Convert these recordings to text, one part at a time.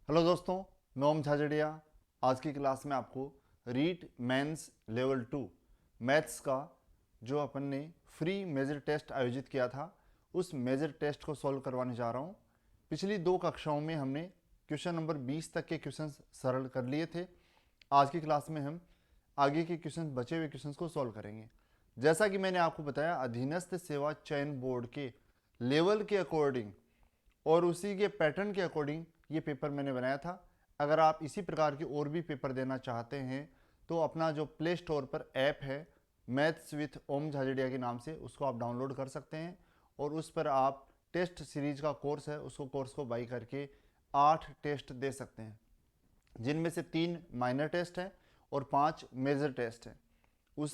Hello दोस्तों, मैं ओम झाझड़िया। आज की क्लास में आपको रीट मेंस लेवल 2 मैथ्स का जो अपन ने फ्री मेजर टेस्ट आयोजित किया था उस मेजर टेस्ट को सॉल्व करवाने जा रहा हूँ। पिछली दो कक्षाओं में हमने क्वेश्चन नंबर 20 तक के क्वेश्चन सरल कर लिए थे। आज की क्लास में हम आगे के क्वेश्चन, बचे हुए क्वेश्चन को सॉल्व करेंगे। जैसा कि मैंने आपको बताया, अधीनस्थ सेवा चयन बोर्ड के लेवल के अकॉर्डिंग और उसी के पैटर्न के अकॉर्डिंग ये पेपर मैंने बनाया था। अगर आप इसी प्रकार के और भी पेपर देना चाहते हैं तो अपना जो प्ले स्टोर पर ऐप है मैथ्स विथ ओम झाझड़िया के नाम से, उसको आप डाउनलोड कर सकते हैं और उस पर आप टेस्ट सीरीज का कोर्स है, उसको कोर्स को बाई करके 8 टेस्ट दे सकते हैं, जिनमें से 3 माइनर टेस्ट हैं और 5 मेजर टेस्ट हैं।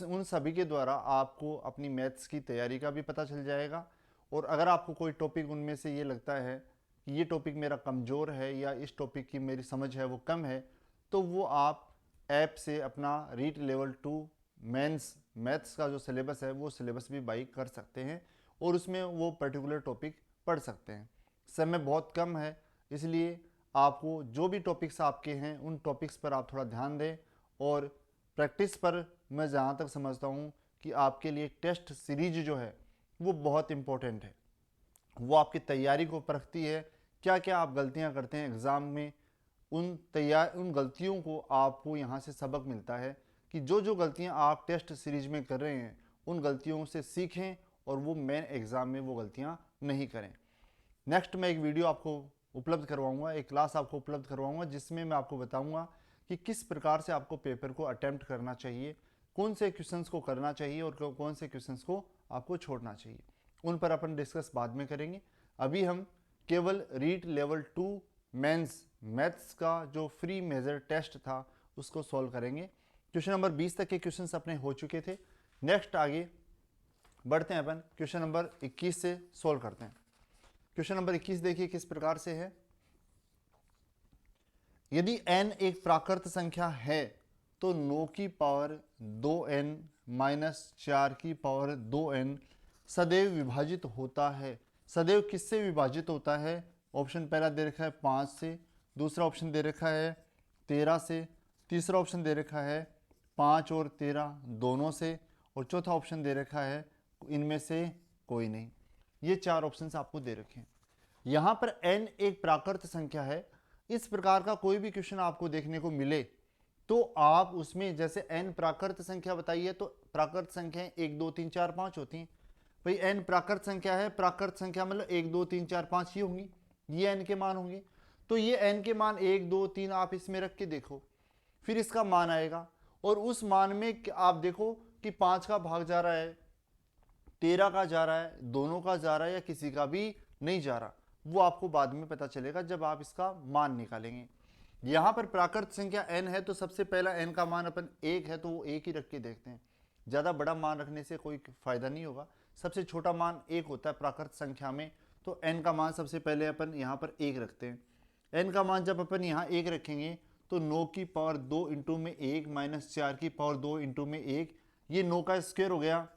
उन सभी के द्वारा आपको अपनी मैथ्स की तैयारी का भी पता चल जाएगा। और अगर आपको कोई टॉपिक उनमें से ये लगता है कि ये टॉपिक मेरा कमज़ोर है या इस टॉपिक की मेरी समझ है वो कम है, तो वो आप ऐप से अपना रीट लेवल 2 मेंस मैथ्स का जो सिलेबस है वो सिलेबस भी बाई कर सकते हैं और उसमें वो पर्टिकुलर टॉपिक पढ़ सकते हैं। समय बहुत कम है, इसलिए आपको जो भी टॉपिक्स आपके हैं उन टॉपिक्स पर आप थोड़ा ध्यान दें। और प्रैक्टिस पर मैं जहाँ तक समझता हूँ कि आपके लिए टेस्ट सीरीज जो है वो बहुत इम्पोर्टेंट है। वो आपकी तैयारी को परखती है, क्या क्या आप गलतियाँ करते हैं एग्ज़ाम में, उन गलतियों को आपको यहाँ से सबक मिलता है कि जो जो गलतियाँ आप टेस्ट सीरीज में कर रहे हैं उन गलतियों से सीखें और वो मेन एग्ज़ाम में वो गलतियाँ नहीं करें। नेक्स्ट मैं एक वीडियो आपको उपलब्ध करवाऊंगा, एक क्लास आपको उपलब्ध करवाऊंगा जिसमें मैं आपको बताऊंगा कि किस प्रकार से आपको पेपर को अटेम्प्ट करना चाहिए, कौन से क्वेश्चंस को करना चाहिए और कौन से क्वेश्चंस को आपको छोड़ना चाहिए। उन पर अपन डिस्कस बाद में करेंगे। अभी हम केवल रीट लेवल 2 मेंस मैथ्स का जो फ्री मेजर टेस्ट था उसको सॉल्व करेंगे। क्वेश्चन नंबर 20 तक के क्वेश्चंस अपने हो चुके थे। नेक्स्ट आगे बढ़ते हैं, अपन क्वेश्चन नंबर 21 से सॉल्व करते हैं। क्वेश्चन नंबर 21 देखिए किस प्रकार से है। यदि n एक प्राकृत संख्या है तो 9 की पावर 2n माइनस 4 की पावर 2n सदैव विभाजित होता है। सदैव किससे विभाजित होता है? ऑप्शन पहला दे रखा है 5 से, दूसरा ऑप्शन दे रखा है 13 से, तीसरा ऑप्शन दे रखा है 5 और 13 दोनों से, और चौथा ऑप्शन दे रखा है इनमें से कोई नहीं। ये 4 ऑप्शन आपको दे रखे हैं। यहाँ पर n एक प्राकृत संख्या है। इस प्रकार का कोई भी क्वेश्चन आपको देखने को मिले तो आप उसमें, जैसे n प्राकृत संख्या बताइए तो प्राकृत संख्याएं 1 2 3 4 5 होती हैं। भाई n प्राकृत संख्या है, प्राकृत संख्या मतलब 1 2 3 4 5 ही होंगी, ये n के मान होंगे। तो ये n के मान 1 2 3 आप इसमें रख के देखो, फिर इसका मान आएगा और उस मान में आप देखो कि 5 का भाग जा रहा है, 13 का जा रहा है, दोनों का जा रहा है या किसी का भी नहीं जा रहा, वो आपको बाद में पता चलेगा जब आप इसका मान निकालेंगे। यहाँ पर प्राकृत संख्या n है तो सबसे पहला n का मान अपन 1 है तो वो 1 ही रख के देखते हैं। ज़्यादा बड़ा मान रखने से कोई फायदा नहीं होगा। सबसे छोटा मान 1 होता है प्राकृत संख्या में, तो n का मान सबसे पहले अपन यहाँ पर 1 रखते हैं। n का मान जब अपन यहाँ 1 रखेंगे तो 9 की पावर 2 इंटू में 1 माइनस 4 की पावर 2 इंटू में 1, ये 9 का स्क्वायर हो गया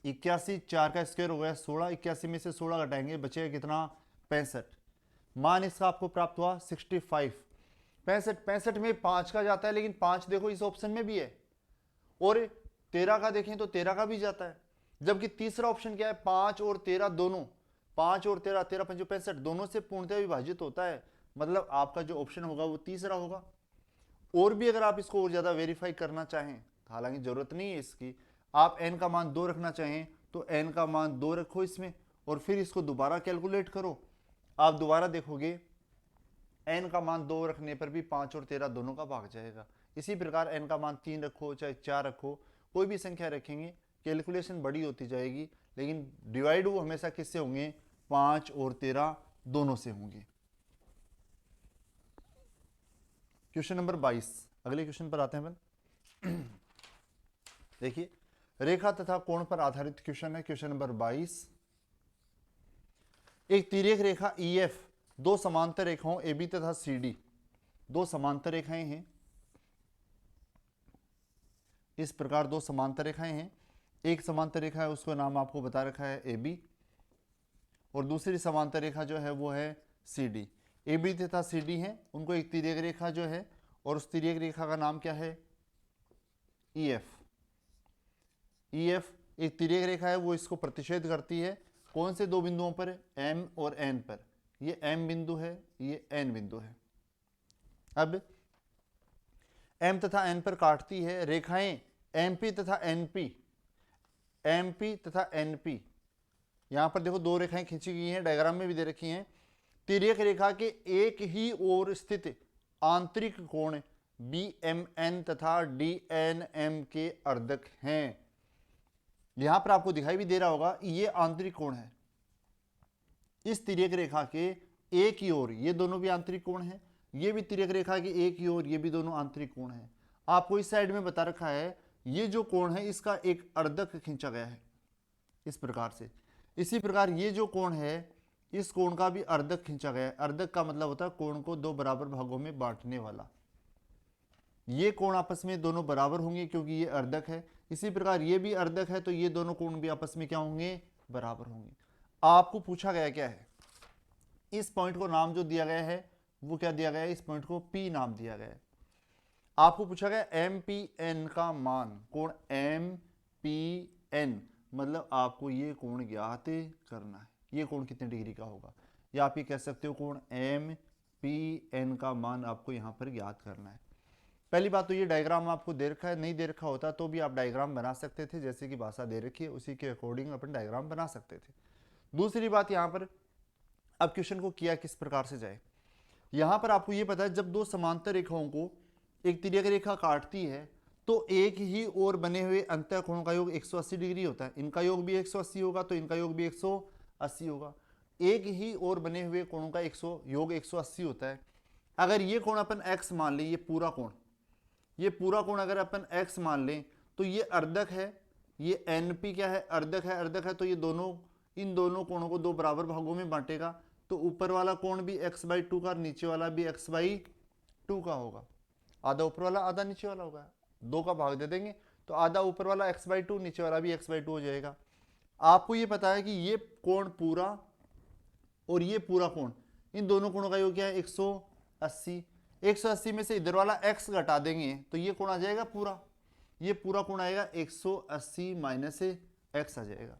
81, 4 का स्क्वायर हो गया 16, 81 में से 16 घटाएंगे बचेगा कितना? 65। मान इसका आपको प्राप्त हुआ 65। 65 में 5 का जाता है, लेकिन 5 देखो इस ऑप्शन में भी है, और 13 का देखें तो 13 का भी जाता है। जबकि तीसरा ऑप्शन क्या है? 5 और 13 दोनों, 5 और 13, 13 5 65 दोनों से पूर्णतः विभाजित होता है। मतलब आपका जो ऑप्शन होगा वो तीसरा होगा। और भी अगर आप इसको और ज़्यादा वेरीफाई करना चाहें, हालांकि ज़रूरत नहीं है इसकी, आप n का मान 2 रखना चाहें तो n का मान 2 रखो इसमें और फिर इसको दोबारा कैलकुलेट करो। आप दोबारा देखोगे n का मान 2 रखने पर भी 5 और 13 दोनों का भाग जाएगा। इसी प्रकार n का मान 3 रखो चाहे 4 रखो, कोई भी संख्या रखेंगे कैलकुलेशन बड़ी होती जाएगी, लेकिन डिवाइड वो हमेशा किससे होंगे? 5 और 13 दोनों से होंगे। क्वेश्चन नंबर 22, अगले क्वेश्चन पर आते हैं अपन। देखिए, रेखा तथा कोण पर आधारित क्वेश्चन है। क्वेश्चन नंबर 22, एक तिर्यक रेखा EF दो समांतर रेखाओं AB तथा CD, दो समांतर रेखाएं हैं। इस प्रकार दो समांतर रेखाएं हैं। एक समांतर रेखा है उसका नाम आपको बता रखा है AB और दूसरी समांतर रेखा जो है वो है CD। ए बी तथा सी डी हैं, उनको एक तिर्यक रेखा जो है, और उस तिर्यक रेखा का नाम क्या है, ई एफ। ई एफ एक तिर्यक रेखा है, वो इसको प्रतिच्छेद करती है कौन से दो बिंदुओं पर, एम और एन पर। ये एम बिंदु है, ये एन बिंदु है। अब एम तथा एन पर काटती है रेखाएं एमपी तथा एनपी, एमपी तथा एनपी। यहां पर देखो दो रेखाएं खींची गई हैं, डायग्राम में भी दे रखी हैं। तिर्यक रेखा के एक ही ओर स्थित आंतरिक कोण बी एम एन तथा डी एन एम के अर्धक हैं। यहां पर आपको दिखाई भी दे रहा होगा, ये आंतरिक कोण है इस तिर्यक रेखा के एक ही ओर, ये दोनों भी आंतरिक कोण हैं, ये भी तिर्यक रेखा के एक ही ओर, ये भी दोनों आंतरिक कोण हैं। आपको इस साइड में बता रखा है ये जो कोण है इसका एक अर्धक खींचा गया है इस प्रकार से। इसी प्रकार ये जो कोण है इस कोण का भी अर्धक खींचा गया है। अर्धक का मतलब होता है कोण को दो बराबर भागों में बांटने वाला। ये कोण आपस में दोनों बराबर होंगे क्योंकि ये अर्धक है। इसी प्रकार ये भी अर्धक है तो ये दोनों कोण भी आपस में क्या होंगे, बराबर होंगे। आपको पूछा गया क्या है, इस पॉइंट को नाम जो दिया गया है वो क्या दिया गया है, इस पॉइंट को P नाम दिया गया है। आपको पूछा गया एम पी एन का मान, कोण एम पी एन, मतलब आपको ये कोण ज्ञात करना है, ये कोण कितने डिग्री का होगा, या आप ये कह सकते हो कोण एम पी एन का मान आपको यहाँ पर ज्ञात करना है। पहली बात तो ये डायग्राम आपको दे रखा है, नहीं दे रखा होता तो भी आप डायग्राम बना सकते थे, जैसे कि भाषा दे रखी है उसी के अकॉर्डिंग अपन डायग्राम बना सकते थे। दूसरी बात यहाँ पर अब क्वेश्चन को किया किस प्रकार से जाए, यहाँ पर आपको ये पता है जब दो समांतर रेखाओं को एक तिर्यक रेखा काटती है तो एक ही ओर बने हुए अंतः कोणों का योग 180 डिग्री होता है। इनका योग भी 180 होगा तो इनका योग भी 180 होगा। एक ही ओर बने हुए कोणों का योग 180 होता है। अगर ये कोण अपन x मान लें, ये पूरा कोण, ये पूरा कोण अगर अपन x मान लें तो ये अर्धक है, ये NP क्या है, अर्धक है। अर्धक है तो ये दोनों, इन दोनों कोणों को दो बराबर भागों में बांटेगा, तो ऊपर वाला कोण भी x/2 का, नीचे वाला भी x/2 का होगा। आधा ऊपर वाला आधा नीचे वाला होगा, दो का भाग दे देंगे तो आधा ऊपर वाला x/2, नीचे वाला भी x/2 हो जाएगा। आपको ये पता है कि ये कोण पूरा और ये पूरा कोण, इन दोनों कोणों का योग क्या है, 180। 180 में से इधर वाला x घटा देंगे तो ये कोण आ जाएगा पूरा, ये पूरा कोण आएगा 180 माइनस x आ जाएगा।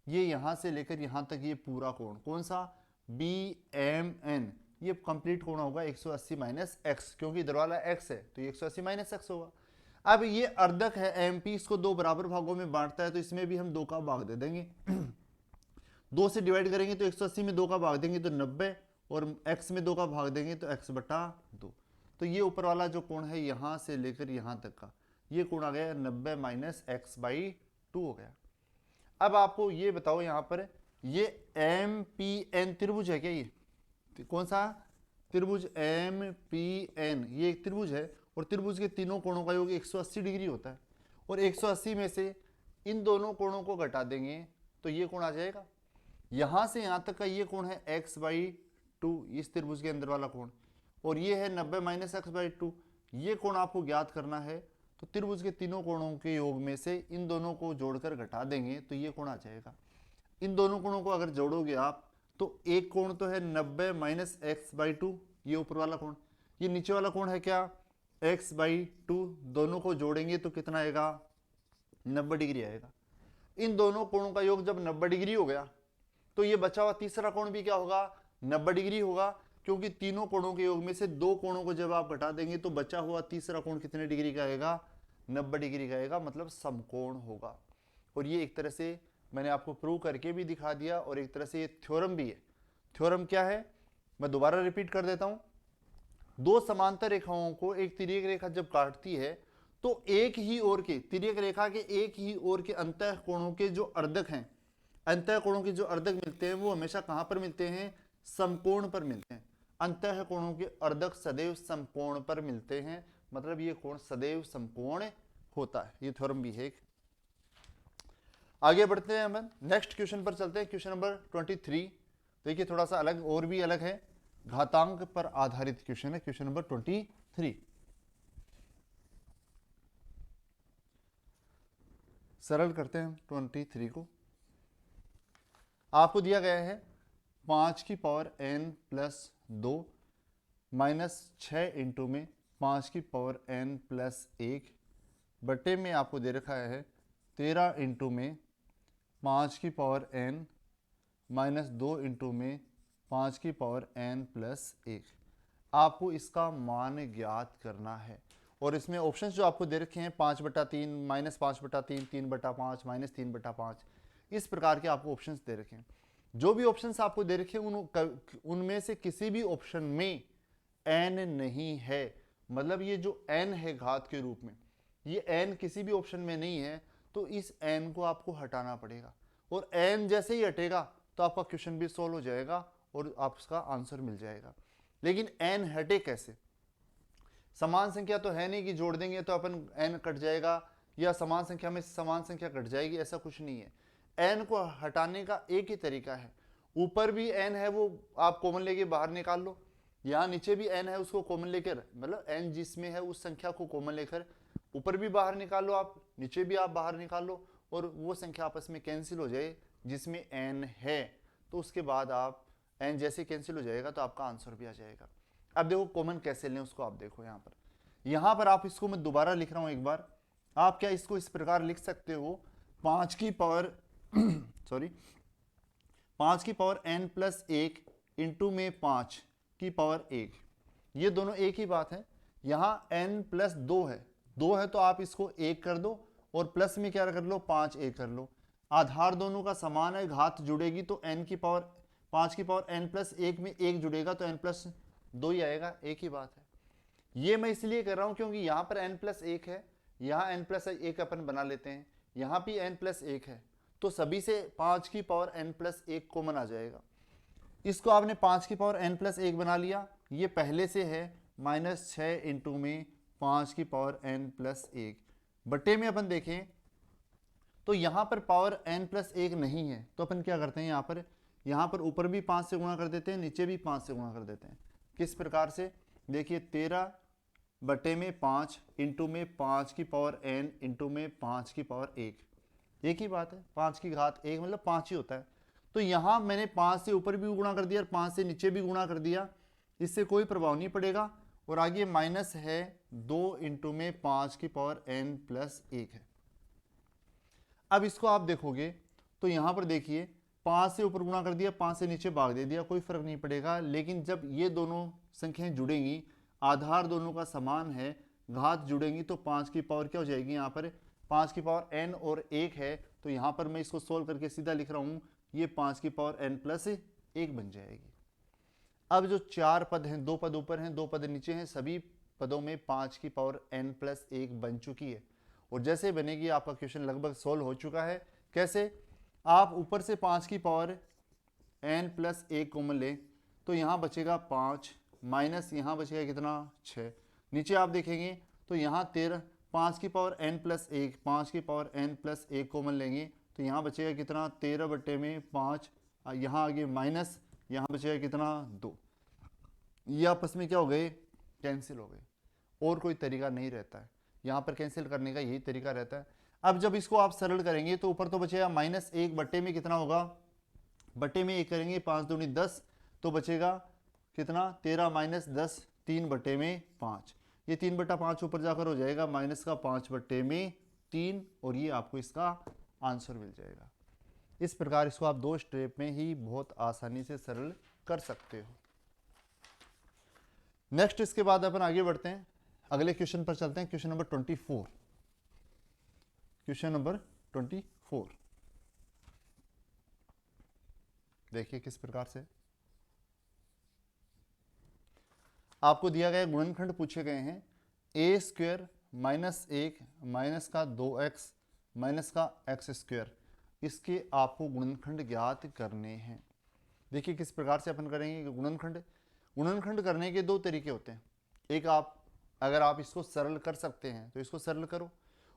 ये यहां से लेकर यहां तक ये पूरा कोण कौन सा, BMN, ये कंप्लीट कोण होगा 180 माइनस x, क्योंकि इधर वाला x है तो ये 180 माइनस x होगा। अब ये अर्धक है MP, इसको दो बराबर भागों में बांटता है तो इसमें भी हम 2 का भाग दे देंगे। 2 से डिवाइड करेंगे तो 180 में 2 का भाग देंगे तो 90, और x में 2 का भाग देंगे तो x/2। तो ये ऊपर वाला जो कोण है यहां से लेकर यहां तक का, ये कोण आ गया 90 माइनस x/2 हो गया। अब आपको ये बताओ यहाँ पर ये MPN त्रिभुज है क्या, ये कौन सा त्रिभुज MPN, ये एक त्रिभुज है और त्रिभुज के तीनों कोणों का योग 180 डिग्री होता है, और 180 में से इन दोनों कोणों को घटा देंगे तो ये कोण आ जाएगा। यहां से यहां तक का ये कोण है x/2, इस त्रिभुज के अंदर वाला कोण, और ये है 90 माइनस x/2। ये कोण आपको ज्ञात करना है तो त्रिभुज के तीनों कोणों के योग में से इन दोनों को जोड़कर घटा देंगे तो ये कोण आ जाएगा। इन दोनों कोणों को अगर जोड़ोगे आप तो एक कोण तो है 90 माइनस x/2, ये ऊपर वाला कोण, ये नीचे वाला कोण है क्या, x/2। दोनों को जोड़ेंगे तो कितना आएगा, 90 डिग्री आएगा। इन दोनों कोणों का योग जब 90 डिग्री हो गया तो ये बचा हुआ तीसरा कोण भी क्या होगा, 90 डिग्री होगा, क्योंकि तीनों कोणों के योग में से दो कोणों को जब आप घटा देंगे तो बचा हुआ तीसरा कोण कितने डिग्री का आएगा, 90 डिग्री का आएगा, मतलब समकोण होगा। और ये एक तरह से मैंने आपको प्रूव करके भी दिखा दिया, और एक तरह से ये थ्योरम भी है। थ्योरम क्या है, मैं दोबारा रिपीट कर देता हूं। दो समांतर रेखाओं को एक तिर्यक रेखा जब काटती है तो एक ही ओर के, तिर्यक रेखा के एक ही ओर के अंतः कोणों के जो अर्धक हैं, अंतः कोणों के जो अर्धक मिलते हैं वो हमेशा कहां पर मिलते हैं, समकोण पर मिलते हैं। अंतः कोणों के अर्धक सदैव समकोण पर मिलते हैं, मतलब ये कोण सदैव समकोण होता है। ये थ्योरम भी है एक। आगे बढ़ते हैं, हम नेक्स्ट क्वेश्चन पर चलते हैं। क्वेश्चन नंबर 23 देखिए, थोड़ा सा अलग और भी अलग है, घातांक पर आधारित क्वेश्चन है। क्वेश्चन नंबर 23 सरल करते हैं 23 को। आपको दिया गया है 5 की पावर n प्लस 2 -6 में 5 की पावर n प्लस 1 बटे में आपको दे रखा है 13 में 5 की पावर n -2 में 5 की पावर n प्लस 1। आपको इसका मान ज्ञात करना है और इसमें ऑप्शंस जो आपको दे रखे हैं 5/3, -5/3, 3/5, -3/5, इस प्रकार के आपको ऑप्शंस दे रखे हैं। जो भी ऑप्शंस आपको दे रखे हैं उनमें से किसी भी ऑप्शन में n नहीं है, मतलब ये जो n है घात के रूप में, ये n किसी भी ऑप्शन में नहीं है, तो इस n को आपको हटाना पड़ेगा और n जैसे ही हटेगा तो आपका क्वेश्चन भी सॉल्व हो जाएगा और आपका आंसर मिल जाएगा। लेकिन n हटे कैसे? समान संख्या तो है नहीं कि जोड़ देंगे तो अपन n कट जाएगा या समान संख्या में समान संख्या कट जाएगी, ऐसा कुछ नहीं है। n को हटाने का एक ही तरीका है, ऊपर भी n है वो आप कॉमन लेके बाहर निकाल लो, यहाँ नीचे भी n है उसको कॉमन लेकर, मतलब n जिसमें है उस संख्या को कॉमन लेकर ऊपर भी बाहर निकाल लो, आप नीचे भी आप बाहर निकाल लो और वो संख्या आपस में कैंसिल हो जाए जिसमें n है, तो उसके बाद आप n जैसे कैंसिल हो जाएगा तो आपका आंसर भी आ जाएगा। अब देखो कॉमन कैसे लें उसको आप देखो यहाँ पर आप इसको मैं दोबारा लिख रहा हूँ एक बार। आप क्या इसको इस प्रकार लिख सकते हो 5 की पावर सॉरी 5 की पावर n प्लस 1 इंटू में 5 की पावर 1, ये दोनों एक ही बात है। यहाँ n प्लस 2 है तो आप इसको 1 कर दो और प्लस में क्या कर लो 5 1 कर लो। आधार दोनों का समान है, घात जुड़ेगी तो n की पावर 5 की पावर n प्लस 1 में 1 जुड़ेगा तो n प्लस 2 ही आएगा, एक ही बात है। ये मैं इसलिए कर रहा हूं क्योंकि यहाँ पर n प्लस 1 है, यहाँ n प्लस 1 अपन बना लेते हैं, यहाँ भी n प्लस 1 है, तो सभी से 5 की पावर n प्लस 1 कॉमन आ जाएगा। इसको आपने 5 की पावर n प्लस 1 बना लिया, ये पहले से है -6 इंटू में 5 की पावर n प्लस 1 बटे में अपन देखें तो यहाँ पर पावर n प्लस 1 नहीं है, तो अपन क्या करते हैं यहाँ पर ऊपर भी 5 से गुणा कर देते हैं, नीचे भी 5 से गुणा कर देते हैं। किस प्रकार से? देखिए 13 बटे में 5 इंटू में 5 की पावर n इंटू में 5 की पावर 1, एक ही बात है, 5 की घात 1 मतलब 5 ही होता है। तो यहाँ मैंने 5 से ऊपर भी गुणा कर दिया और 5 से नीचे भी गुणा कर दिया, इससे कोई प्रभाव नहीं पड़ेगा। और आगे माइनस है 2 इंटू में 5 की पावर n प्लस 1 है। अब इसको आप देखोगे तो यहाँ पर देखिए 5 से ऊपर गुणा कर दिया, 5 से नीचे भाग दे दिया, कोई फर्क नहीं पड़ेगा। लेकिन जब ये दोनों संख्याएं जुड़ेंगी, आधार दोनों का समान है, घात जुड़ेंगी तो 5 की पावर क्या हो जाएगी, यहाँ पर 5 की पावर n और 1 है, तो यहाँ पर मैं इसको सोल्व करके सीधा लिख रहा हूँ, ये 5 की पावर n प्लस 1 बन जाएगी। अब जो 4 पद हैं, 2 पद ऊपर हैं 2 पद नीचे हैं, सभी पदों में 5 की पावर n प्लस 1 बन चुकी है। और जैसे बनेगी आपका क्वेश्चन लगभग सोल्व हो चुका है। कैसे? आप ऊपर से 5 की पावर n प्लस 1 कॉमन लें तो यहाँ बचेगा 5 माइनस यहाँ बचेगा कितना 6, नीचे आप देखेंगे तो यहाँ 13, 5 की पावर n प्लस 1, 5 की पावर n प्लस 1 कॉमन लेंगे तो यहाँ बचेगा कितना 13 बटे में 5, यहाँ आगे माइनस, यहाँ बचेगा कितना 2, ये आपस में क्या हो गए, कैंसिल हो गए। और कोई तरीका नहीं रहता है, यहाँ पर कैंसिल करने का यही तरीका रहता है। अब जब इसको आप सरल करेंगे तो ऊपर तो बचेगा -1 बटे में कितना होगा, बटे में 1 करेंगे 5 दूनी 10, तो बचेगा कितना 13 माइनस 10, 3 बटे में 5, ये 3/5 ऊपर जाकर हो जाएगा माइनस का 5 बटे में 3, और ये आपको इसका आंसर मिल जाएगा। इस प्रकार इसको आप 2 स्टेप में ही बहुत आसानी से सरल कर सकते हो। नेक्स्ट इसके बाद अपन आगे बढ़ते हैं, अगले क्वेश्चन पर चलते हैं, क्वेश्चन नंबर 24। क्वेश्चन नंबर 24 देखिए किस प्रकार से आपको दिया गया गुणनखंड पूछे गए हैं, a² माइनस 1 माइनस का 2x माइनस का x², इसके आपको गुणनखंड ज्ञात करने हैं। देखिए किस प्रकार से अपन करेंगे गुणनखंड करने के 2 तरीके होते हैं। एक, आप अगर आप इसको सरल कर सकते हैं तो इसको सरल करो,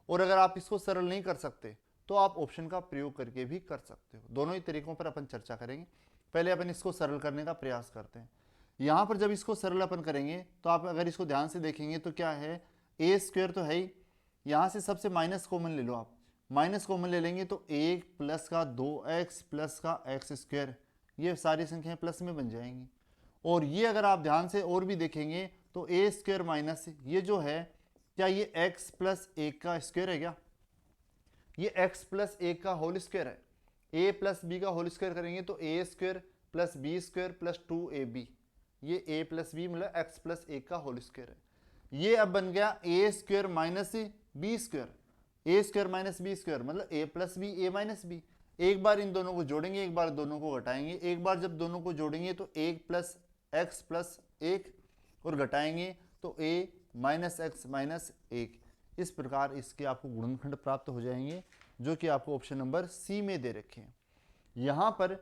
और अगर आप इसको सरल नहीं कर सकते तो आप ऑप्शन का प्रयोग करके भी कर सकते हो। दोनों ही तरीकों पर अपन चर्चा करेंगे। पहले अपन इसको सरल करने का प्रयास करते हैं। यहाँ पर जब इसको सरल अपन करेंगे तो आप अगर इसको ध्यान से देखेंगे तो क्या है, a² तो है ही, यहाँ से सबसे माइनस कॉमन ले लो, आप माइनस कॉमन ले लेंगे तो 1 प्लस का 2x प्लस का x², ये सारी संख्याएं प्लस में बन जाएंगी। और ये अगर आप ध्यान से और भी देखेंगे तो ए स्क्वायर माइनस ये जो है, क्या ये एक्स प्लस एक का स्क्वायर है क्या? ये एक्स प्लस एक का होल स्क्वायर है। ए प्लस बी का होल स्क्वायर करेंगे तो A square plus B square plus 2ab, ये ए प्लस बी मतलब एक्स प्लस एक का होल स्क्वायर है। ये अब बन गया A square minus B square, A square minus B square मतलब A plus B A minus B. एक बार इन दोनों को जोड़ेंगे, एक बार दोनों को घटाएंगे। एक बार जब दोनों को जोड़ेंगे तो एक प्लस एक्स प्लस एक, और घटाएंगे तो ए माइनस एक्स माइनस एक। इस प्रकार इसके आपको गुणनखंड प्राप्त हो जाएंगे, जो कि आपको ऑप्शन नंबर सी में दे रखे हैं। यहाँ पर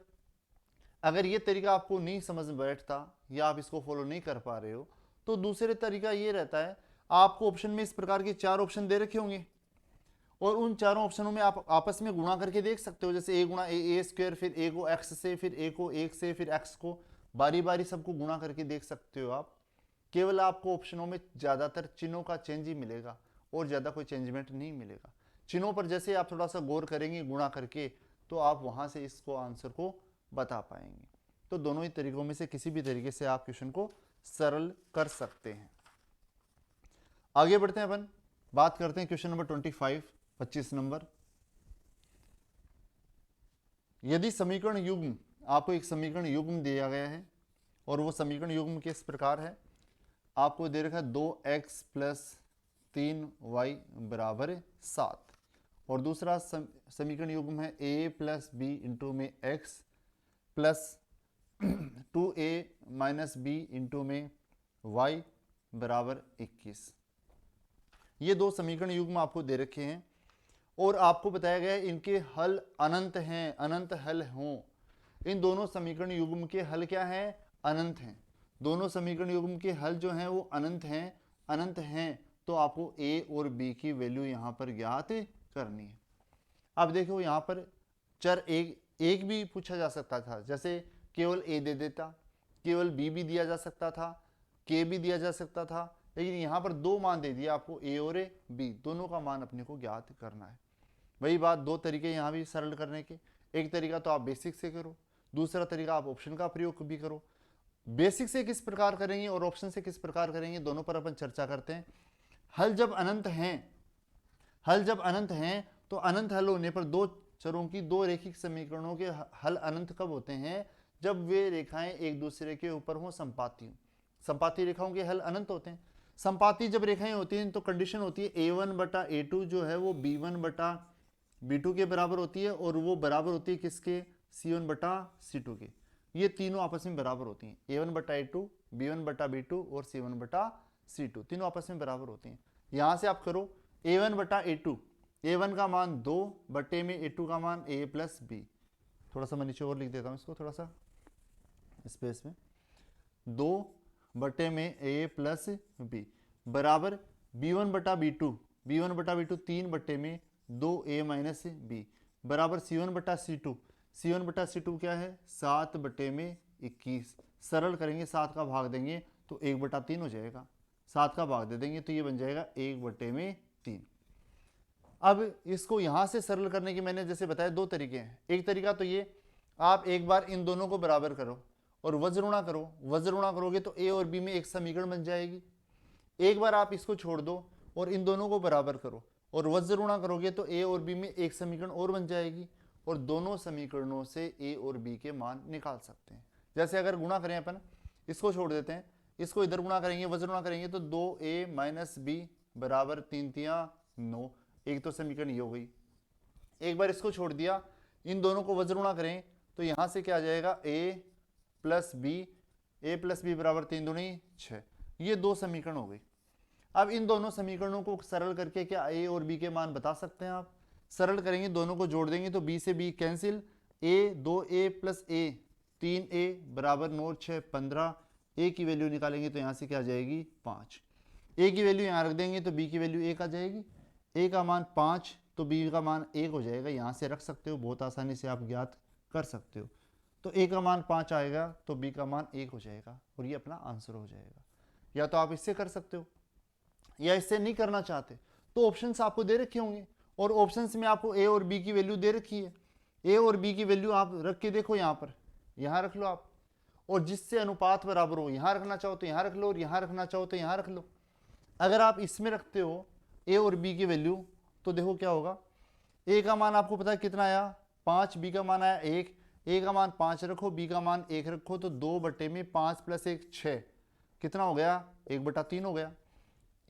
अगर ये तरीका आपको नहीं समझ में बैठता या आप इसको फॉलो नहीं कर पा रहे हो, तो दूसरे तरीका ये रहता है, आपको ऑप्शन में इस प्रकार के 4 ऑप्शन दे रखे होंगे और उन चारों ऑप्शनों में आप आपस में गुणा करके देख सकते हो। जैसे ए गुणा ए स्क्वायर, फिर ए को एक्स से, फिर ए को एक से, फिर एक्स को, बारी बारी सबको गुणा करके देख सकते हो आप। केवल आपको ऑप्शनों में ज़्यादातर चिन्हों का चेंज ही मिलेगा और ज़्यादा कोई चेंजमेंट नहीं मिलेगा। चिन्हों पर जैसे आप थोड़ा सा गौर करेंगे गुणा करके, तो आप वहाँ से इसको आंसर को बता पाएंगे। तो दोनों ही तरीकों में से किसी भी तरीके से आप क्वेश्चन को सरल कर सकते हैं। आगे बढ़ते हैं, अपन बात करते हैं क्वेश्चन नंबर 25 नंबर। यदि समीकरण युग्म, आपको एक समीकरण युग्म दिया गया है और वो समीकरण युग्म किस प्रकार है, आपको दे रखा है 2x प्लस 3y बराबर 7, और दूसरा समीकरण युग्म है a प्लस बी इंटू में x plus 2a minus B into में y बराबर 21। ये दो समीकरण युग्म आपको दे रखे हैं और आपको बताया गया है इनके हल अनंत हैं, अनंत हल हों। इन दोनों समीकरण युग्म के हल क्या हैं? अनंत हैं। दोनों समीकरण युग्म के हल जो हैं वो अनंत हैं, अनंत हैं। तो आपको a और b की वैल्यू यहाँ पर ज्ञात करनी है। अब देखो यहाँ पर चर एक भी पूछा जा सकता था, जैसे केवल a दे देता, केवल b भी दिया जा सकता था, k भी दिया जा सकता था, लेकिन यहाँ पर दो मान दे दिया आपको, a और b, दोनों का मान अपने को ज्ञात करना है। वही बात, दो तरीके यहाँ भी सरल करने के। एक तरीका तो आप बेसिक से करो, दूसरा तरीका आप ऑप्शन का प्रयोग भी करो। बेसिक से किस प्रकार करेंगे और ऑप्शन से किस प्रकार करेंगे, दोनों पर अपन चर्चा करते हैं। हल जब अनंत हैं, हल जब अनंत हैं तो अनंत हल होने पर दो चरों की दो रेखिक समीकरणों के हल अनंत कब होते हैं? जब वे रेखाएं एक दूसरे के ऊपर हों, संपाती हों। संपाती रेखाओं के हल अनंत होते हैं। संपाती जब रेखाएं होती हैं तो कंडीशन होती है a1 बटा a2 जो है वो b1 बटा b2 के बराबर होती है, और वो बराबर होती है किसके? c1 बटा c2 के। ये तीनों आपस में बराबर होती हैं, a1 बटा a2, b1 बटा b2 और c1 बटा c2, तीनों आपस में बराबर होती हैं। यहाँ से आप करो a1 बटा a2, a1 का मान 2 बटे में a2 का मान a प्लस b। थोड़ा सा मैं नीचे और लिख देता हूँ इसको, थोड़ा सा स्पेस में, 2 बटे में a प्लस b बराबर b1 बटा b2, b1 बटा b2 3 बटे में 2a माइनस b बराबर c1 बटा c2, c1 बटा c2 क्या है? 7 बटे में 21। सरल करेंगे, 7 का भाग देंगे तो 1 बटा 3 हो जाएगा, 7 का भाग दे देंगे तो ये बन जाएगा 1 बटे में 3। अब इसको यहाँ से सरल करने की मैंने जैसे बताया दो तरीके हैं। एक तरीका तो ये, आप एक बार इन दोनों को बराबर करो और वज्रगुणा करो। वज्रगुणा करोगे तो a और b में एक समीकरण बन जाएगी। एक बार आप इसको छोड़ दो और इन दोनों को बराबर करो और वज्रगुणा करोगे तो a और b में एक समीकरण और बन जाएगी, और दोनों समीकरणों से a और b के मान निकाल सकते हैं। जैसे अगर गुणा करें अपन, इसको छोड़ देते हैं, इसको इधर गुणा करेंगे, वज्रगुणा करेंगे तो 2a माइनस b बराबर 3 तियां 9, एक तो समीकरण ये हो गई। एक बार इसको छोड़ दिया, इन दोनों को वज्रगुणा करें तो यहाँ से क्या आ जाएगा? a प्लस बी बराबर 3 दूनी 6। ये दो समीकरण हो गई। अब इन दोनों समीकरणों को सरल करके क्या a और b के मान बता सकते हैं आप? सरल करेंगे, दोनों को जोड़ देंगे तो b से b cancel, a 2a plus a 3a बराबर 9 6 15, a की वैल्यू निकालेंगे तो यहाँ से क्या आ जाएगी? 5। a की वैल्यू यहाँ रख देंगे तो b की वैल्यू 1 आ जाएगी। a का मान 5 तो b का मान 1 हो जाएगा, यहाँ से रख सकते हो, बहुत आसानी से आप ज्ञात कर सकते हो। तो a का मान 5 आएगा तो b का मान 1 हो जाएगा और ये अपना आंसर हो जाएगा। या तो आप इससे कर सकते हो, या इससे नहीं करना चाहते तो ऑप्शंस आपको दे रखे होंगे, और ऑप्शंस में आपको a और b की वैल्यू दे रखी है। a और b की वैल्यू आप रख के देखो, यहाँ पर यहाँ रख लो आप, और जिससे अनुपात बराबर हो, यहां रखना चाहो तो यहां रख लो और यहां रखना चाहो तो यहां रख लो। अगर आप इसमें रखते हो ए और बी की वैल्यू तो देखो क्या होगा, ए का मान आपको पता है कितना आया 5, बी का मान आया 1, ए का मान 5 रखो, बी का मान 1 रखो, तो 2/5 + 1 6, कितना हो गया 1/3 हो गया।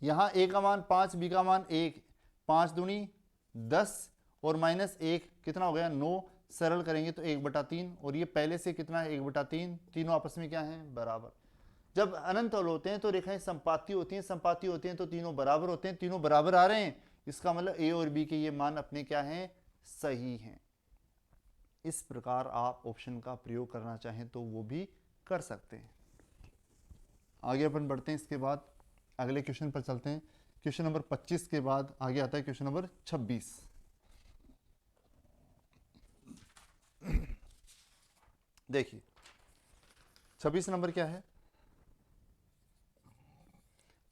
यहाँ ए का मान 5, बी का मान 1, 5 दूनी 10 और -1 कितना हो गया 9, सरल करेंगे तो 1/3, और ये पहले से कितना है 1/3, तीनों आपस में क्या है बराबर। जब अनंत तल होते हैं तो रेखाएं संपाती होती हैं, संपाती होती हैं तो तीनों बराबर होते हैं, तीनों बराबर आ रहे हैं, इसका मतलब ए और बी के ये मान अपने क्या हैं सही हैं। इस प्रकार आप ऑप्शन का प्रयोग करना चाहें तो वो भी कर सकते हैं। आगे अपन बढ़ते हैं, इसके बाद अगले क्वेश्चन पर चलते हैं। क्वेश्चन नंबर 25 के बाद आगे आता है क्वेश्चन नंबर 26। देखिए 26 नंबर क्या है,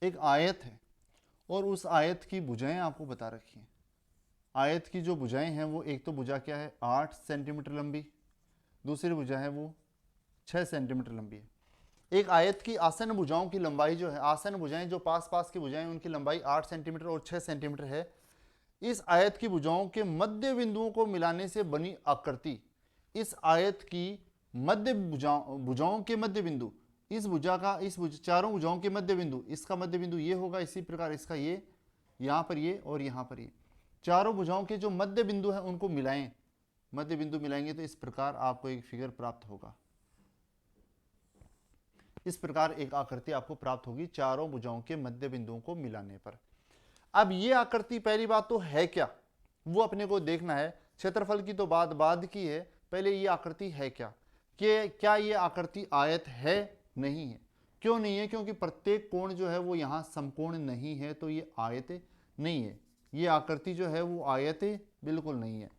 एक आयत है और उस आयत की भुजाएं आपको बता रखी हैं। आयत की जो भुजाएं हैं वो एक तो भुजा क्या है 8 सेंटीमीटर लंबी, दूसरी भुजा है वो 6 सेंटीमीटर लंबी है। एक आयत की आसन भुजाओं की लंबाई जो है, आसन भुजाएं जो पास पास की भुजाएं उनकी लंबाई 8 सेंटीमीटर और 6 सेंटीमीटर है। इस आयत की भुजाओं के मध्य बिंदुओं को मिलाने से बनी आकृति, इस आयत की मध्य भुजाओं के मध्य बिंदु, इस भुजा का चारों भुजाओं के मध्य बिंदु, इसका मध्य बिंदु ये होगा, इसी प्रकार इसका ये, यहाँ पर ये और यहाँ पर ये, चारों भुजाओं के जो मध्य बिंदु है उनको मिलाएं, मध्य बिंदु मिलाएंगे तो इस प्रकार आपको एक फिगर प्राप्त होगा। इस प्रकार एक आकृति आपको प्राप्त होगी चारों भुजाओं के मध्य बिंदुओं को मिलाने पर। अब ये आकृति पहली बात तो है क्या, वो अपने को देखना है। क्षेत्रफल की तो बात बाद की है, पहले ये आकृति है क्या, कि क्या ये आकृति आयत है नहीं है। क्यों नहीं है, क्योंकि प्रत्येक कोण जो है वो यहाँ समकोण नहीं है, तो ये आयत नहीं है, ये आकृति जो है वो आयत बिल्कुल नहीं है।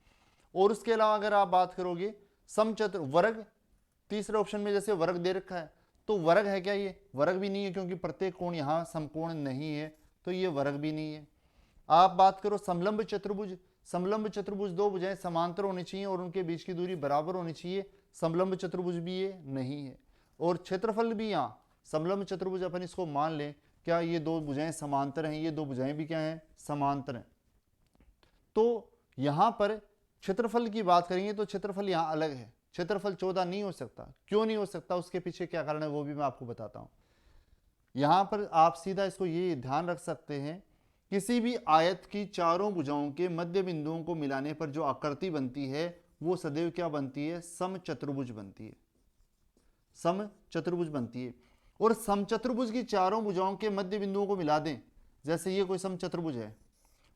और उसके अलावा अगर आप बात करोगे समचतुर वर्ग, तीसरे ऑप्शन में जैसे वर्ग दे रखा है तो वर्ग है क्या, ये वर्ग भी नहीं है, क्योंकि प्रत्येक कोण यहाँ समकोण नहीं है, तो ये वर्ग भी नहीं है। आप बात करो समलंब चतुर्भुज, समलंब चतुर्भुज दो भुजाएं समांतर होनी चाहिए और उनके बीच की दूरी बराबर होनी चाहिए, समलंब चतुर्भुज भी ये नहीं है। और क्षेत्रफल भी यहाँ समलंब चतुर्भुज अपन इसको मान लें, क्या ये दो भुजाएं समांतर हैं, ये दो भुजाएं भी क्या हैं समांतर हैं। तो यहाँ पर क्षेत्रफल की बात करेंगे तो क्षेत्रफल यहाँ अलग है, क्षेत्रफल 14 नहीं हो सकता। क्यों नहीं हो सकता, उसके पीछे क्या कारण है वो भी मैं आपको बताता हूँ। यहाँ पर आप सीधा इसको ये ध्यान रख सकते हैं, किसी भी आयत की चारों भुजाओं के मध्य बिंदुओं को मिलाने पर जो आकृति बनती है वो सदैव क्या बनती है, समचतुर्भुज बनती है, समचतुर्भुज बनती है। और समचतुर्भुज की चारों भुजाओं के मध्य बिंदुओं को मिला दें, जैसे ये कोई समचतुर्भुज है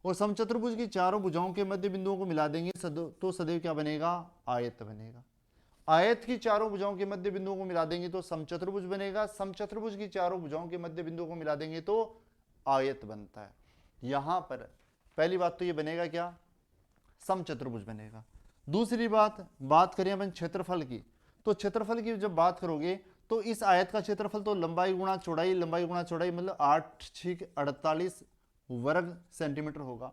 और समचतुर्भुज की चारों भुजाओं के मध्य बिंदुओं को मिला देंगे तो सदैव क्या बनेगा, आयत बनेगा। आयत की चारों भुजाओं के मध्य बिंदुओं को मिला देंगे तो समचतुर्भुज बनेगा, समचतुर्भुज की चारों भुजाओं के मध्य बिंदुओं को मिला देंगे तो आयत बनता है। यहां पर पहली बात तो ये बनेगा क्या, समचतुर्भुज बनेगा। दूसरी बात करें अपन क्षेत्रफल की, तो क्षेत्रफल की जब बात करोगे तो इस आयत का क्षेत्रफल तो लंबाई गुणा चौड़ाई, लंबाई गुणा चौड़ाई मतलब 8×6=48 वर्ग सेंटीमीटर होगा।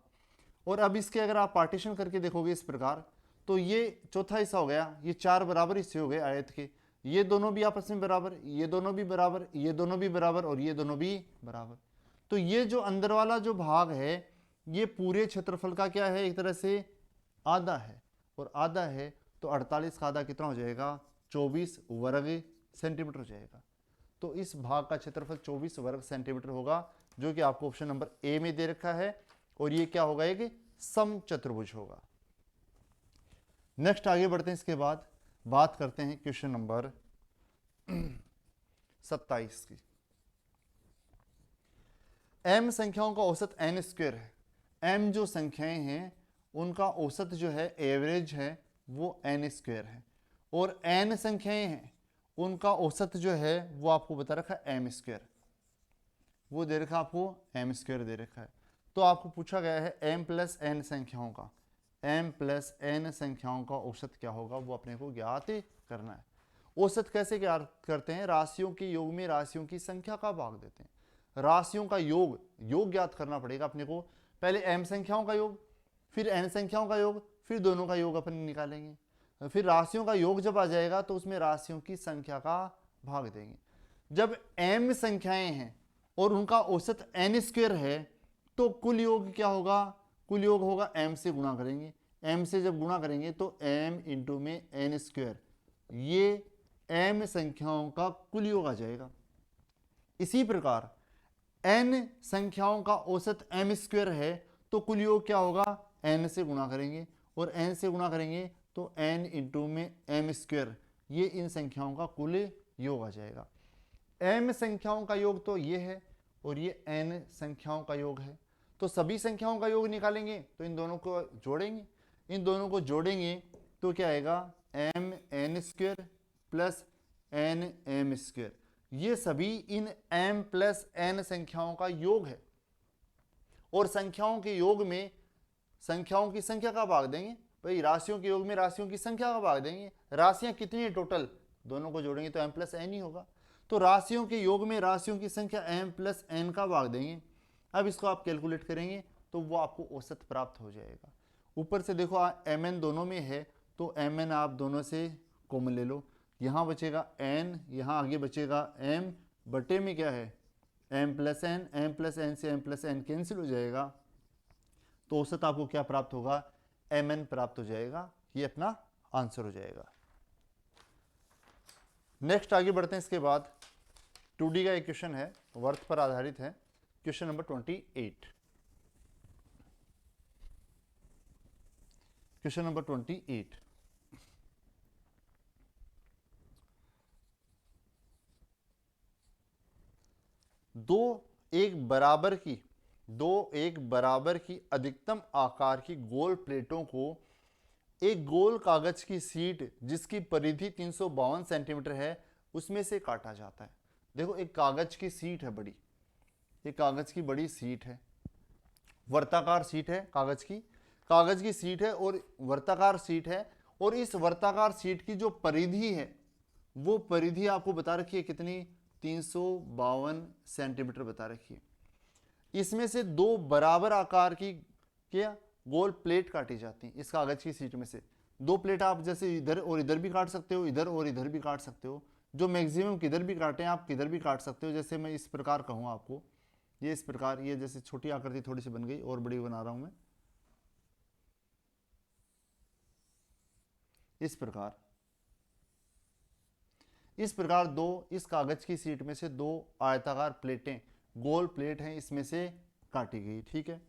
और अब इसके अगर आप पार्टीशन करके देखोगे इस प्रकार, तो ये चौथा हिस्सा हो गया, ये 4 बराबर हिस्से हो गए आयत के, ये दोनों भी आपस में बराबर, ये दोनों भी बराबर, ये दोनों भी बराबर और ये दोनों भी बराबर। तो ये जो अंदर वाला जो भाग है ये पूरे क्षेत्रफल का क्या है, एक तरह से आधा है, और आधा है तो 48 का आधा कितना हो जाएगा, 24 वर्ग सेंटीमीटर हो जाएगा। तो इस भाग का क्षेत्रफल 24 वर्ग सेंटीमीटर होगा, जो कि आपको ऑप्शन नंबर ए में दे रखा है, और ये क्या होगा, एक समचतुर्भुज होगा। नेक्स्ट आगे बढ़ते हैं, इसके बाद बात करते हैं क्वेश्चन नंबर 27 की। m संख्याओं का औसत n² है। m जो संख्याएं हैं उनका औसत जो है, एवरेज है, वो n² है, और n संख्याएं हैं उनका औसत जो है वो आपको बता रखा है m², वो दे रखा आपको m² दे रखा है। तो आपको पूछा गया है m + n संख्याओं का, m + n संख्याओं का औसत क्या होगा वो अपने को ज्ञात करना है। औसत कैसे ज्ञात करते हैं, राशियों के योग में राशियों की संख्या का भाग देते हैं, राशियों का योग ज्ञात करना पड़ेगा अपने को। पहले m संख्याओं का योग, फिर n संख्याओं का योग, फिर दोनों का योग अपन निकालेंगे, फिर राशियों का योग जब आ जाएगा तो उसमें राशियों की संख्या का भाग देंगे। जब m संख्याएं हैं और उनका औसत n स्क्वायर है तो कुल योग क्या होगा? कुल योग होगा m से गुणा करेंगे, m से जब गुणा करेंगे तो m इंटू में n स्क्वायर, ये m संख्याओं का कुल योग आ जाएगा। इसी प्रकार n संख्याओं का औसत m स्क्वायर है तो कुल योग क्या होगा? n से गुणा करेंगे और n से गुणा करेंगे तो n इंटू में m स्क्वायर, ये इन संख्याओं का कुल योग आ जाएगा। m संख्याओं का योग तो ये है और ये n संख्याओं का योग है, तो सभी संख्याओं का योग निकालेंगे तो इन दोनों को जोड़ेंगे, इन दोनों को जोड़ेंगे तो क्या आएगा? m n square plus n m square, ये सभी इन m प्लस n संख्याओं का योग है। और संख्याओं के योग में संख्याओं की संख्या का भाग देंगे, भाई राशियों के योग में राशियों की संख्या का भाग देंगे। राशियां कितनी है टोटल? दोनों को जोड़ेंगे तो m प्लस n ही होगा, तो राशियों के योग में राशियों की संख्या m प्लस n का भाग देंगे। अब इसको आप कैलकुलेट करेंगे तो वो आपको औसत प्राप्त हो जाएगा। ऊपर से देखो mn दोनों में है तो mn आप दोनों से कॉमन ले लो, यहाँ बचेगा n, यहाँ आगे बचेगा m, बटे में क्या है? m प्लस n से m प्लस n कैंसिल हो जाएगा, तो औसत आपको क्या प्राप्त होगा? mn प्राप्त हो जाएगा। ये अपना आंसर हो जाएगा। नेक्स्ट आगे बढ़ते हैं। इसके बाद 2D का एक क्वेश्चन है, वर्थ पर आधारित है, क्वेश्चन नंबर 28। क्वेश्चन नंबर 28, दो एक बराबर की अधिकतम आकार की गोल प्लेटों को एक गोल कागज की शीट जिसकी परिधि 352 सेंटीमीटर है उसमें से काटा जाता है। देखो एक कागज की शीट है बड़ी, एक कागज की बड़ी शीट है, वर्ताकार शीट है, कागज की शीट है और वर्ताकार शीट है, और इस वर्ताकार शीट की जो परिधि है वो परिधि आपको बता रखी है कितनी? 352 सेंटीमीटर बता रखी है। इसमें से दो बराबर आकार की क्या गोल प्लेट काटी जाती हैं। इस कागज की शीट में से दो प्लेट आप जैसे इधर और इधर भी काट सकते हो, इधर और इधर भी काट सकते हो, जो मैक्सिमम किधर भी काटें आप किधर भी काट सकते हो। जैसे मैं इस प्रकार कहूँ आपको, ये इस प्रकार, ये जैसे छोटी आकृति थोड़ी सी बन गई और बड़ी बना रहा हूं मैं, इस प्रकार दो इस कागज की शीट में से दो आयताकार प्लेटें, गोल प्लेट हैं, इसमें से काटी गई। ठीक है,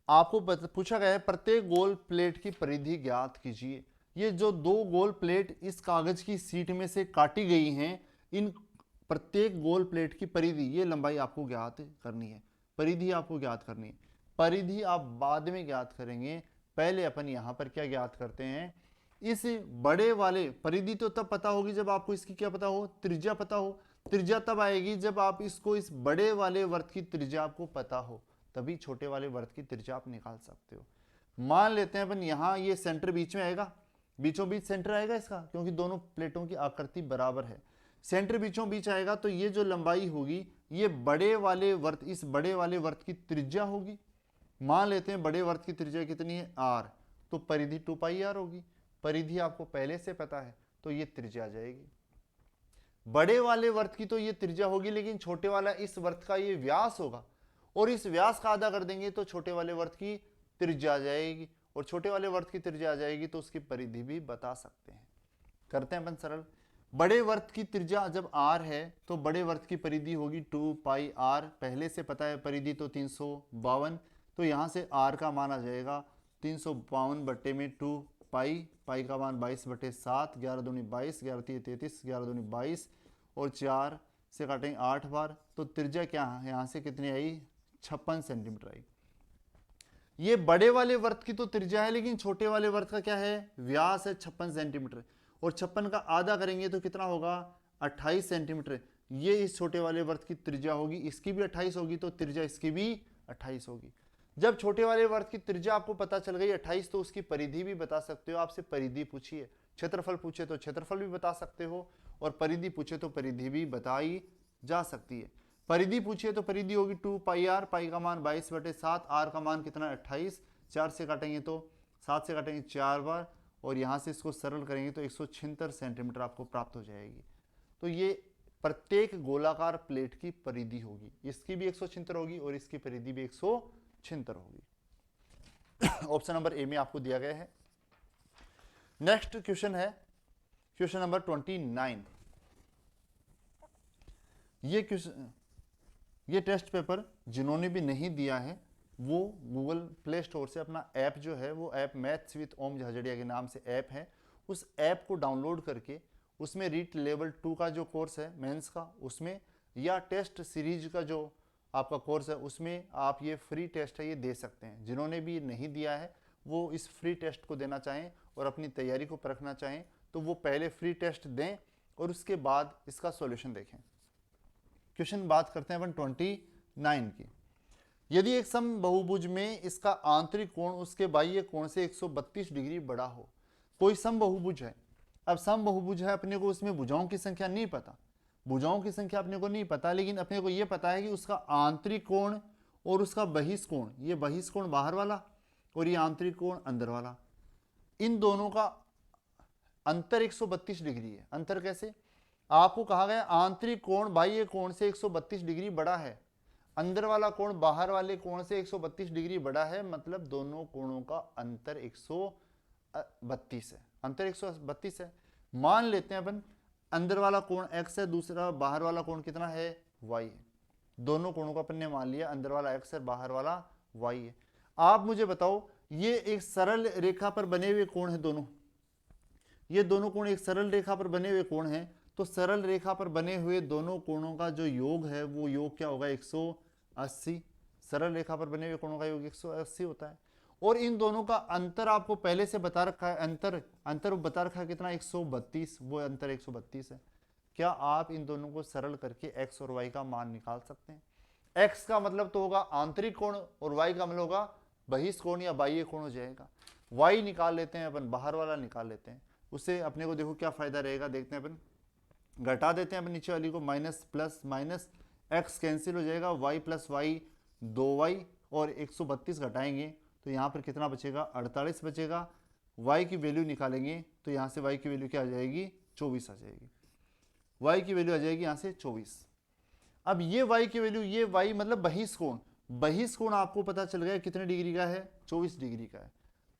आपको पूछा गया है प्रत्येक गोल प्लेट की परिधि ज्ञात कीजिए। ये जो दो गोल प्लेट इस कागज की शीट में से काटी गई हैं, इन प्रत्येक गोल प्लेट की परिधि, ये लंबाई आपको ज्ञात करनी है, परिधि आपको ज्ञात करनी है। परिधि आप बाद में ज्ञात करेंगे, पहले अपन यहां पर क्या ज्ञात करते हैं? इस बड़े वाले परिधि तो तब पता होगी जब आपको इसकी क्या पता हो? त्रिज्या पता हो। त्रिज्या तब आएगी जब आप इसको, इस बड़े वाले वृत्त की त्रिज्या आपको पता हो, तभी छोटे वाले वृत्त की त्रिज्या आप निकाल सकते हो। मान लेते हैं अपन यहाँ ये सेंटर बीच में आएगा, बीचों बीच सेंटर आएगा इसका, क्योंकि दोनों प्लेटों की आकृति बराबर है, सेंटर बीचों बीच आएगा, तो ये जो लंबाई होगी ये बड़े वाले वृत्त, इस बड़े वाले वृत्त की त्रिज्या होगी। मान लेते हैं बड़े वृत्त की त्रिज्या कितनी है? r, तो परिधि 2πr होगी। परिधि आपको पहले से पता है तो ये त्रिज्या आ जाएगी। बड़े वाले वृत्त की तो ये त्रिज्या होगी, लेकिन छोटे वाला इस वृत्त का ये व्यास होगा, और इस व्यास का आधा कर देंगे तो छोटे वाले वृत्त की त्रिज्या आ जाएगी, और छोटे वाले वृत्त की त्रिज्या आ जाएगी तो उसकी परिधि भी बता सकते हैं। करते हैं अपन सरल। बड़े वृत्त की त्रिज्या जब r है तो बड़े वृत्त की परिधि होगी 2πr, पहले से पता है परिधि तो 352, तो यहाँ से r का मान आ जाएगा 352 बट्टे में 2 पाई का मान 22/7, 11 दूनी 22, 11 तीन 33, 11 दूनी 22, और 4 से काटेंगे 8 बार, तो त्रिज्या क्या है यहाँ से कितनी आई? 56 सेंटीमीटर आई। ये बड़े वाले वृत्त की तो त्रिज्या है, लेकिन छोटे वाले वृत्त का क्या है? व्यास है 56 सेंटीमीटर, और 56 का आधा करेंगे तो कितना होगा? 28 सेंटीमीटर। ये इस छोटे वाले वृत्त की त्रिज्या होगी, इसकी भी 28 होगी, तो त्रिज्या इसकी भी 28 होगी। जब छोटे वाले वृत्त की त्रिज्या आपको पता चल गई 28, तो उसकी परिधि भी बता सकते हो। आपसे परिधि पूछिए, क्षेत्रफल पूछे तो क्षेत्रफल भी बता सकते हो, और परिधि पूछे तो परिधि भी बताई जा सकती है। परिधि पूछिए तो परिधि होगी 2πr, पाई का मान 22/7, r का मान कितना? 28, 4 से काटेंगे तो 7 से काटेंगे 4 बार, और यहाँ से इसको सरल करेंगे तो 176 सेंटीमीटर आपको प्राप्त हो जाएगी। तो ये प्रत्येक गोलाकार प्लेट की परिधि होगी, इसकी भी 176 होगी और इसकी परिधि भी 176 होगी। ऑप्शन नंबर ए में आपको दिया गया है। नेक्स्ट क्वेश्चन है क्वेश्चन नंबर 29। ये क्वेश्चन, ये टेस्ट पेपर जिन्होंने भी नहीं दिया है वो गूगल प्ले स्टोर से अपना ऐप जो है, वो ऐप मैथ्स विद ओम झाझड़िया के नाम से ऐप है, उस ऐप को डाउनलोड करके उसमें रीट लेवल 2 का जो कोर्स है मेंस का, उसमें या टेस्ट सीरीज का जो आपका कोर्स है उसमें आप ये फ्री टेस्ट है ये दे सकते हैं। जिन्होंने भी नहीं दिया है वो इस फ्री टेस्ट को देना चाहें और अपनी तैयारी को परखना चाहें तो वो पहले फ्री टेस्ट दें और उसके बाद इसका सॉल्यूशन देखें। क्वेश्चन बात करते हैं अपन 29 की। यदि एक समबहुभुज में इसका आंतरिक कोण उसके बाह्य कोण से 132 डिग्री बड़ा हो। कोई समबहुभुज है, अब समबहुभुज है, अपने को उसमें भुजाओं की संख्या नहीं पता, भुजाओं की संख्या अपने को नहीं पता, लेकिन अपने को यह पता है कि उसका आंतरिक कोण और उसका बहिष्कोण, ये बहिष्कोण बाहर वाला और ये आंतरिक कोण अंदर वाला, इन दोनों का अंतर 132 डिग्री है। अंतर कैसे? आपको कहा गया आंतरिक कोण बाह्य कोण से 132 डिग्री बड़ा है, अंदर वाला कोण बाहर वाले कोण से 132 डिग्री बड़ा है, मतलब दोनों कोणों का अंतर 132 है। अंतर 132 है। मान लेते हैं अपन अंदर वाला कोण x है, दूसरा बाहर वाला कोण कितना है? y है। दोनों कोणों का अपन ने मान लिया, अंदर वाला x है, बाहर वाला y है। आप मुझे बताओ, ये एक सरल रेखा पर बने हुए कोण है दोनों, ये दोनों कोण एक सरल रेखा पर बने हुए कोण हैं, तो सरल रेखा पर बने हुए दोनों कोणों का जो योग है वो योग क्या होगा? 180। सरल रेखा पर बने हुए कोणों का योग 180 होता है। और इन दोनों का अंतर आपको पहले से बता रखा है, अंतर बता रखा है कितना? 132, वो अंतर 132 है। क्या आप इन दोनों को सरल करके x और y का मान निकाल सकते हैं? x का मतलब तो होगा आंतरिक कोण और y का मतलब होगा बहिष्कोण या बाह्य कोण हो जाएगा। y निकाल लेते हैं अपन, बाहर वाला निकाल लेते हैं, उससे अपने को देखो क्या फायदा रहेगा, देखते हैं अपन। घटा देते हैं अपन नीचे वाली को, minus plus minus, x cancel हो जाएगा, y प्लस वाई 2y और 132 घटाएंगे तो यहाँ पर कितना बचेगा? 48 बचेगा। y की वैल्यू निकालेंगे तो यहाँ से y की वैल्यू क्या आ जाएगी? 24 आ जाएगी। y की वैल्यू आ जाएगी यहाँ से 24। अब ये y की वैल्यू, ये y मतलब बहिष्कोण, बहिष्कोण आपको पता चल गया कितने डिग्री का है? 24 डिग्री का है।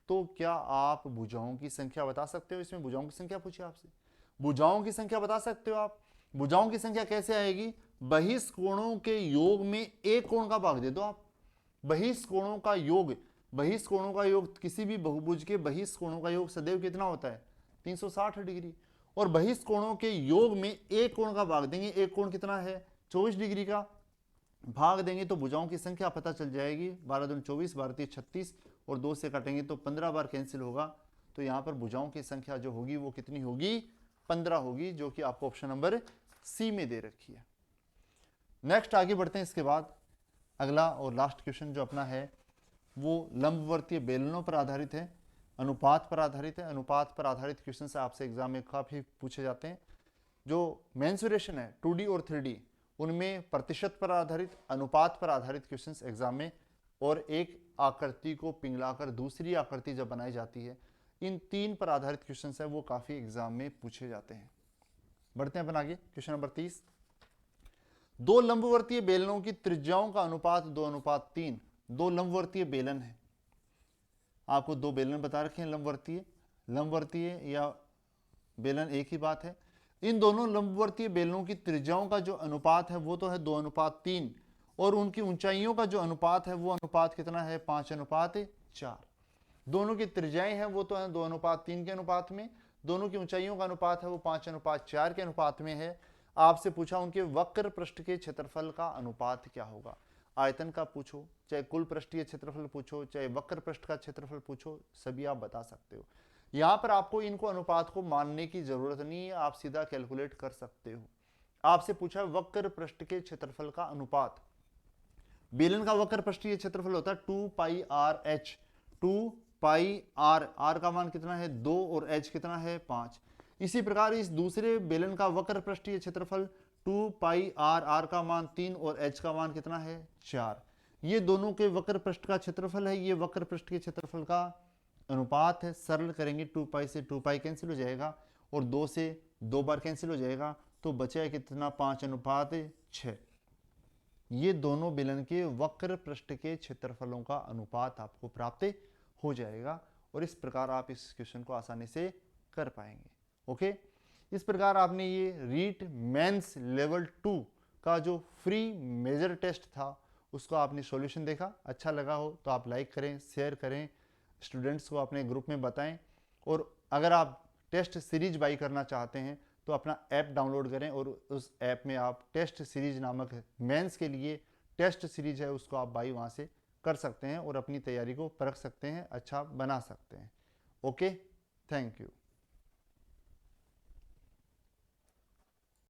तो क्या आप भुजाओं की संख्या बता सकते हो? इसमें भुजाओं की संख्या पूछी आपसे, भुजाओं की संख्या बता सकते हो आप? भुजाओं की संख्या कैसे आएगी? बहिष्कोणों के योग में एक कोण का भाग दे दो आप। बहिष्कोणों का योग, बहिष्कोणों का योग, किसी भी बहुभुज के बहिष्कोणों का योग सदैव कितना होता है? 360 डिग्री। और बहिष्कोणों के योग में एक कोण का भाग देंगे, एक कोण कितना है? 24 डिग्री का भाग देंगे तो भुजाओं की संख्या पता चल जाएगी। 12 दूनी 24, 12 तीन 36 और 2 से काटेंगे तो 15 बार कैंसिल होगा। तो यहाँ पर भुजाओं की संख्या जो होगी वो कितनी होगी? 15 होगी, जो कि आपको ऑप्शन नंबर सी में दे रखी है। नेक्स्ट आगे बढ़ते हैं। इसके बाद अगला और लास्ट क्वेश्चन जो अपना है वो लंबवर्तीय बेलनों पर आधारित है, अनुपात पर आधारित है। अनुपात पर आधारित क्वेश्चन से आपसे एग्जाम में काफी पूछे जाते हैं। जो मेंसुरेशन है 2D और 3D, उनमें प्रतिशत पर आधारित, अनुपात पर आधारित क्वेश्चंस एग्जाम में, और एक आकृति को पिघलाकर दूसरी आकृति जब बनाई जाती है, इन 3 पर आधारित क्वेश्चंस है वो काफी एग्जाम में पूछे जाते हैं। बढ़ते हैं अपन आगे। Question number 30। दो लंबवर्तीय बेलनों की त्रिज्याओं का अनुपात 2:3। दो लंबवर्तीय बेलन है, आपको दो बेलन बता रखे हैं लंबवर्तीय, लंबवर्तीय या बेलन एक ही बात है। इन दोनों लंबवर्तीय बेलनों की त्रिज्याओं का जो अनुपात है वो तो है 2:3, और उनकी ऊंचाइयों का जो अनुपात है वो अनुपात कितना है? 5:4। दोनों की त्रिज्याएं हैं वो तो है 2:3 के अनुपात में, दोनों की ऊंचाइयों का अनुपात है वो 5:4 के अनुपात में है। आपसे पूछा उनके वक्र पृष्ठ के क्षेत्रफल का अनुपात क्या होगा। आयतन का पूछो, चाहे कुल पृष्ठीय क्षेत्रफल पूछो, चाहे वक्र पृष्ठ का क्षेत्रफल पूछो, सभी आप बता सकते हो। यहां पर आपको इनको अनुपात को मानने की जरूरत नहीं है, आप सीधा कैलकुलेट कर सकते हो। आपसे पूछा वक्र पृष्ठ के क्षेत्रफल का अनुपात। बेलन का वक्र पृष्ठीय क्षेत्रफल होता है 2πr(h). 2πr, r का मान कितना है? 2 और h कितना है? 5। इसी प्रकार इस दूसरे बेलन का वक्र पृष्ठीय क्षेत्रफल 2πr, r का मान 3 और h का मान कितना है? 4। ये दोनों के वक्र पृष्ठ का क्षेत्रफल है, ये वक्र पृष्ठ के क्षेत्रफल का अनुपात है। सरल करेंगे 2π से 2π कैंसिल हो जाएगा और 2 से 2 बार कैंसिल हो जाएगा, तो बचा कितना 5:6। ये दोनों बेलन के वक्र पृष्ठ के क्षेत्रफलों का अनुपात आपको प्राप्त हो जाएगा और इस प्रकार आप इस क्वेश्चन को आसानी से कर पाएंगे। ओके, इस प्रकार आपने ये रीट मेंस लेवल 2 का जो फ्री मेजर टेस्ट था उसको आपने सॉल्यूशन देखा। अच्छा लगा हो तो आप लाइक करें, शेयर करें, स्टूडेंट्स को अपने ग्रुप में बताएं। और अगर आप टेस्ट सीरीज बाई करना चाहते हैं तो अपना ऐप डाउनलोड करें और उस ऐप में आप टेस्ट सीरीज नामक मेंस के लिए टेस्ट सीरीज है उसको आप बाई वहाँ से कर सकते हैं और अपनी तैयारी को परख सकते हैं, अच्छा बना सकते हैं। Okay, thank you.